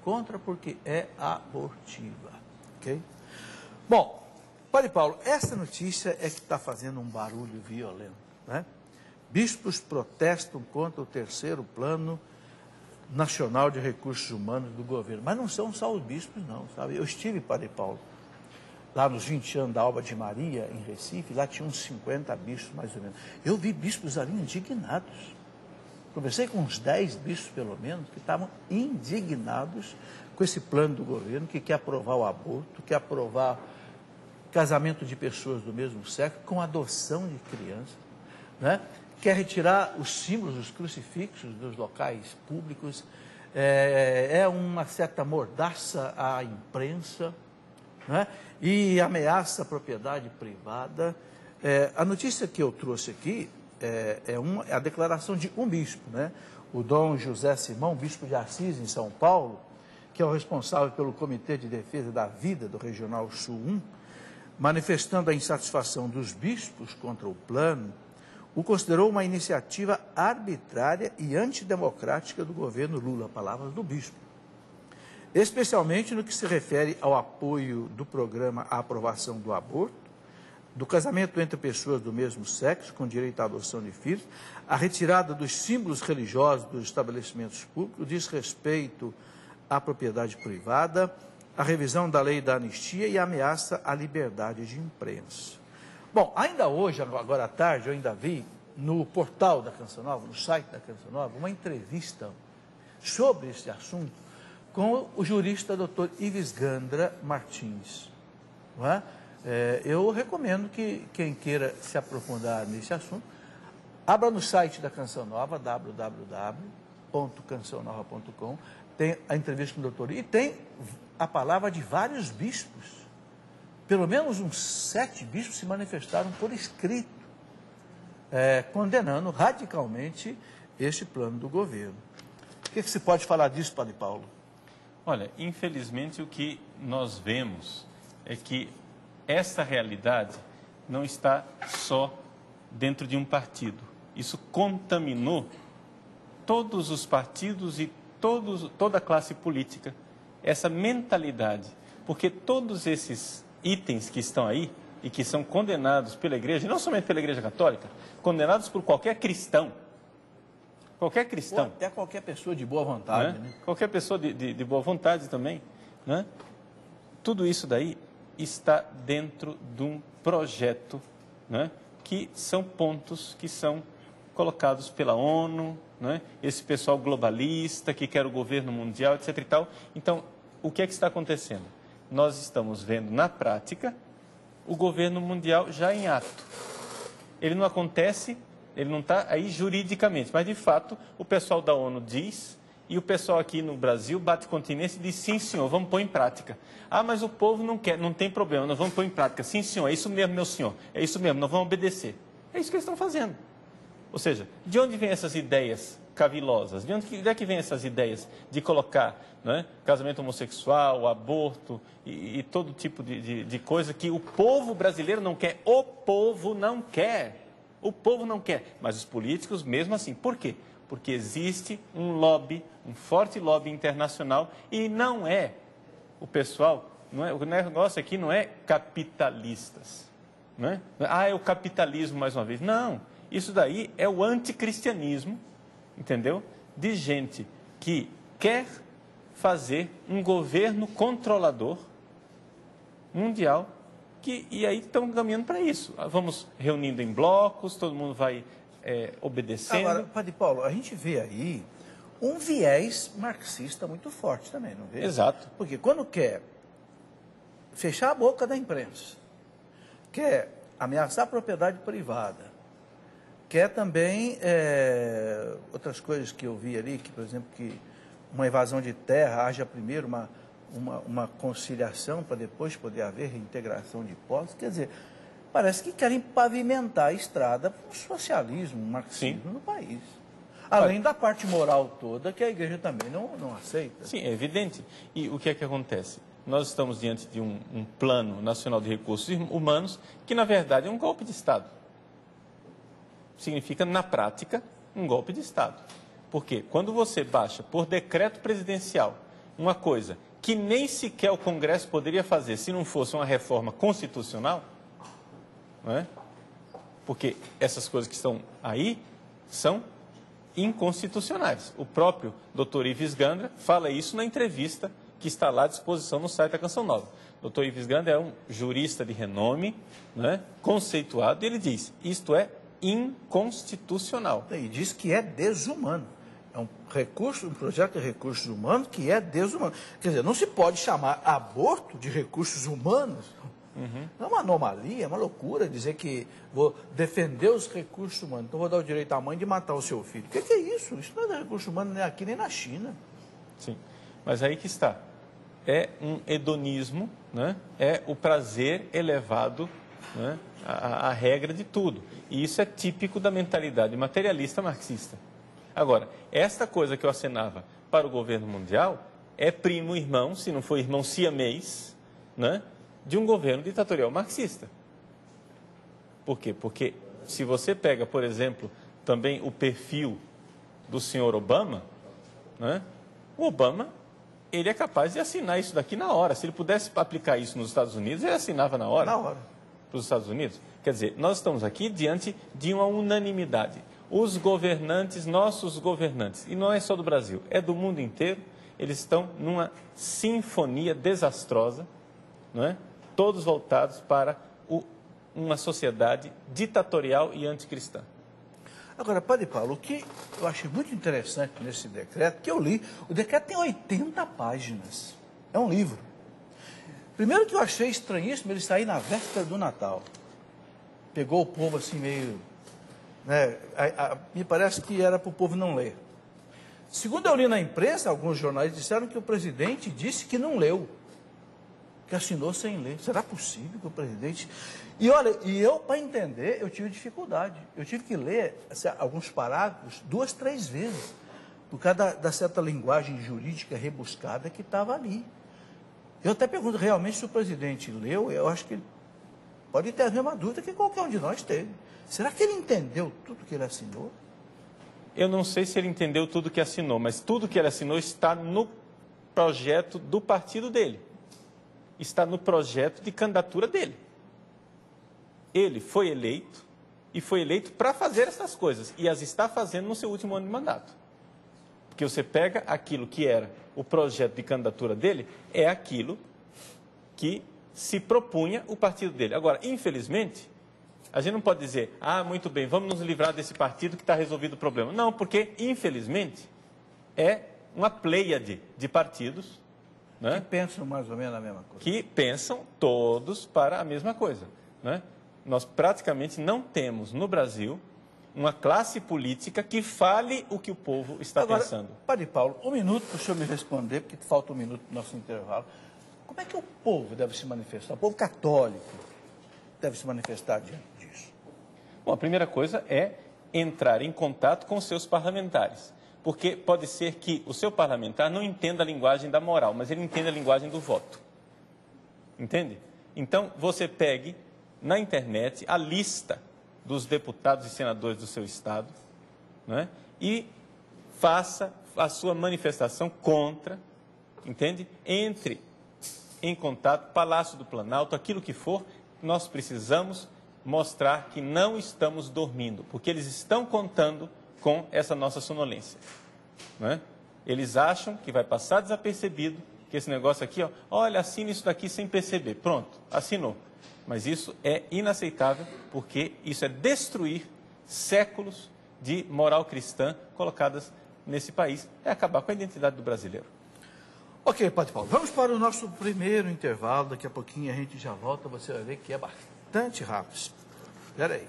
contra porque é abortiva, ok? Bom, Padre Paulo, essa notícia é que está fazendo um barulho violento, né? Bispos protestam contra o terceiro plano nacional de recursos humanos do governo, mas não são só os bispos não, sabe? Eu estive, Padre Paulo, lá nos 20 anos da Alba de Maria, em Recife, lá tinha uns 50 bispos mais ou menos. Eu vi bispos ali indignados. Conversei com uns 10 bispos, pelo menos, que estavam indignados com esse plano do governo, que quer aprovar o aborto, quer aprovar casamento de pessoas do mesmo sexo, com adoção de crianças, né? Quer retirar os símbolos, os crucifixos dos locais públicos, é uma certa mordaça à imprensa, né? E ameaça a propriedade privada. A notícia que eu trouxe aqui é a declaração de um bispo, né? O Dom José Simão, bispo de Assis, em São Paulo, que é o responsável pelo Comitê de Defesa da Vida do Regional Sul 1, manifestando a insatisfação dos bispos contra o plano, o considerou uma iniciativa arbitrária e antidemocrática do governo Lula, palavras do bispo. Especialmente no que se refere ao apoio do programa à aprovação do aborto, do casamento entre pessoas do mesmo sexo, com direito à adoção de filhos, a retirada dos símbolos religiosos dos estabelecimentos públicos, desrespeito à propriedade privada, a revisão da lei da anistia e a ameaça à liberdade de imprensa. Bom, ainda hoje, agora à tarde, eu ainda vi no portal da Canção Nova, no site da Canção Nova, uma entrevista sobre esse assunto com o jurista Dr. Ives Gandra Martins, não é? Eu recomendo que quem queira se aprofundar nesse assunto, abra no site da Canção Nova, www.cançãonova.com, tem a entrevista com o doutor e tem a palavra de vários bispos. Pelo menos uns 7 bispos se manifestaram por escrito, condenando radicalmente este plano do governo. O que se pode falar disso, Padre Paulo? Olha, infelizmente o que nós vemos é que essa realidade não está só dentro de um partido. Isso contaminou todos os partidos e toda a classe política, essa mentalidade. Porque todos esses itens que estão aí e que são condenados pela igreja, e não somente pela igreja católica, condenados por qualquer cristão. Qualquer cristão. Ou até qualquer pessoa de boa vontade. Né? Né? Qualquer pessoa de boa vontade também. Né? Tudo isso daí está dentro de um projeto, né, que são pontos que são colocados pela ONU, né, esse pessoal globalista que quer o governo mundial, etc. e tal. Então, o que é que está acontecendo? Nós estamos vendo na prática o governo mundial já em ato. Ele não acontece, ele não está aí juridicamente, mas de fato o pessoal da ONU diz. E o pessoal aqui no Brasil bate continência e diz, sim, senhor, vamos pôr em prática. Ah, mas o povo não quer, não tem problema, nós vamos pôr em prática. Sim, senhor, é isso mesmo, meu senhor, é isso mesmo, nós vamos obedecer. É isso que eles estão fazendo. Ou seja, de onde vêm essas ideias cavilosas? De onde é que vêm essas ideias de colocar, né, casamento homossexual, aborto e todo tipo de coisa que o povo brasileiro não quer? O povo não quer. O povo não quer. Mas os políticos, mesmo assim. Por quê? Porque existe um lobby, um forte lobby internacional e não é o pessoal, não é, o negócio aqui não é capitalistas, não é? Ah, é o capitalismo mais uma vez. Não, isso daí é o anticristianismo, entendeu? De gente que quer fazer um governo controlador mundial e aí estão caminhando para isso. Vamos reunindo em blocos, todo mundo vai obedecendo. Agora, Padre Paulo, a gente vê aí um viés marxista muito forte também, não vê? Exato. Porque quando quer fechar a boca da imprensa, quer ameaçar a propriedade privada, quer também outras coisas que eu vi ali, que, por exemplo, que uma invasão de terra haja primeiro uma conciliação para depois poder haver reintegração de posses, quer dizer, parece que querem pavimentar a estrada para o socialismo, o marxismo Sim. no país. Além da parte moral toda que a igreja também não aceita. Sim, é evidente. E o que é que acontece? Nós estamos diante de um plano nacional de recursos humanos que, na verdade, é um golpe de Estado. Significa, na prática, um golpe de Estado. Por quê? Quando você baixa por decreto presidencial uma coisa que nem sequer o Congresso poderia fazer se não fosse uma reforma constitucional, não é? Porque essas coisas que estão aí são inconstitucionais. O próprio Dr. Ives Gandra fala isso na entrevista que está lá à disposição no site da Canção Nova. O Dr. Ives Gandra é um jurista de renome, né, conceituado, e ele diz, isto é inconstitucional. E diz que é desumano. É um projeto de recursos humanos que é desumano. Quer dizer, não se pode chamar aborto de recursos humanos. É uma anomalia, é uma loucura dizer que vou defender os recursos humanos, então vou dar o direito à mãe de matar o seu filho. O que é isso? Isso não é recurso humano nem aqui nem na China. Sim, mas aí que está. É um hedonismo, né? É o prazer elevado, né? A regra de tudo. E isso é típico da mentalidade materialista marxista. Agora, esta coisa que eu acenava para o governo mundial é primo irmão, se não for irmão siamês, né? De um governo ditatorial marxista. Por quê? Porque se você pega, por exemplo, também o perfil do senhor Obama, né? O Obama, ele é capaz de assinar isso daqui na hora. Se ele pudesse aplicar isso nos Estados Unidos, ele assinava na hora. Na hora. Para os Estados Unidos. Quer dizer, nós estamos aqui diante de uma unanimidade. Os governantes, nossos governantes, e não é só do Brasil, é do mundo inteiro, eles estão numa sinfonia desastrosa, não é? Todos voltados para uma sociedade ditatorial e anticristã. Agora, Padre Paulo, o que eu achei muito interessante nesse decreto, que eu li, o decreto tem 80 páginas. É um livro. Primeiro que eu achei estranhíssimo ele sair na véspera do Natal. Pegou o povo assim meio... né, me parece que era para o povo não ler. Segundo eu li na imprensa, alguns jornais disseram que o presidente disse que não leu. Que assinou sem ler. Será possível que o presidente... E olha, e eu, para entender, eu tive dificuldade. Eu tive que ler alguns parágrafos 2, 3 vezes, por causa da certa linguagem jurídica rebuscada que estava ali. Eu até pergunto realmente se o presidente leu, eu acho que ele pode ter a mesma dúvida que qualquer um de nós teve. Será que ele entendeu tudo que ele assinou? Eu não sei se ele entendeu tudo que assinou, mas tudo que ele assinou está no projeto do partido dele. Está no projeto de candidatura dele. Ele foi eleito e foi eleito para fazer essas coisas e as está fazendo no seu último ano de mandato. Porque você pega aquilo que era o projeto de candidatura dele, é aquilo que se propunha o partido dele. Agora, infelizmente, a gente não pode dizer, muito bem, vamos nos livrar desse partido que está resolvido o problema. Não, porque, infelizmente, é uma pleiade de partidos, né, que pensam mais ou menos a mesma coisa. Que pensam todos para a mesma coisa, né? Nós praticamente não temos no Brasil uma classe política que fale o que o povo está pensando. Padre Paulo, 1 minuto para o senhor me responder, porque falta 1 minuto para o nosso intervalo. Como é que o povo deve se manifestar? O povo católico deve se manifestar diante disso? Bom, a primeira coisa é entrar em contato com os seus parlamentares. Porque pode ser que o seu parlamentar não entenda a linguagem da moral, mas ele entende a linguagem do voto. Entende? Então, você pegue na internet a lista dos deputados e senadores do seu estado, né, e faça a sua manifestação contra, entende? Entre em contato, Palácio do Planalto, aquilo que for, nós precisamos mostrar que não estamos dormindo, porque eles estão contando com essa nossa sonolência, né? Eles acham que vai passar desapercebido, que esse negócio aqui, olha, assina isso daqui sem perceber, pronto, assinou. Mas isso é inaceitável, porque isso é destruir séculos de moral cristã colocadas nesse país, é acabar com a identidade do brasileiro. Ok, Padre Paulo, vamos para o nosso primeiro intervalo, daqui a pouquinho a gente já volta, você vai ver que é bastante rápido. Espera aí.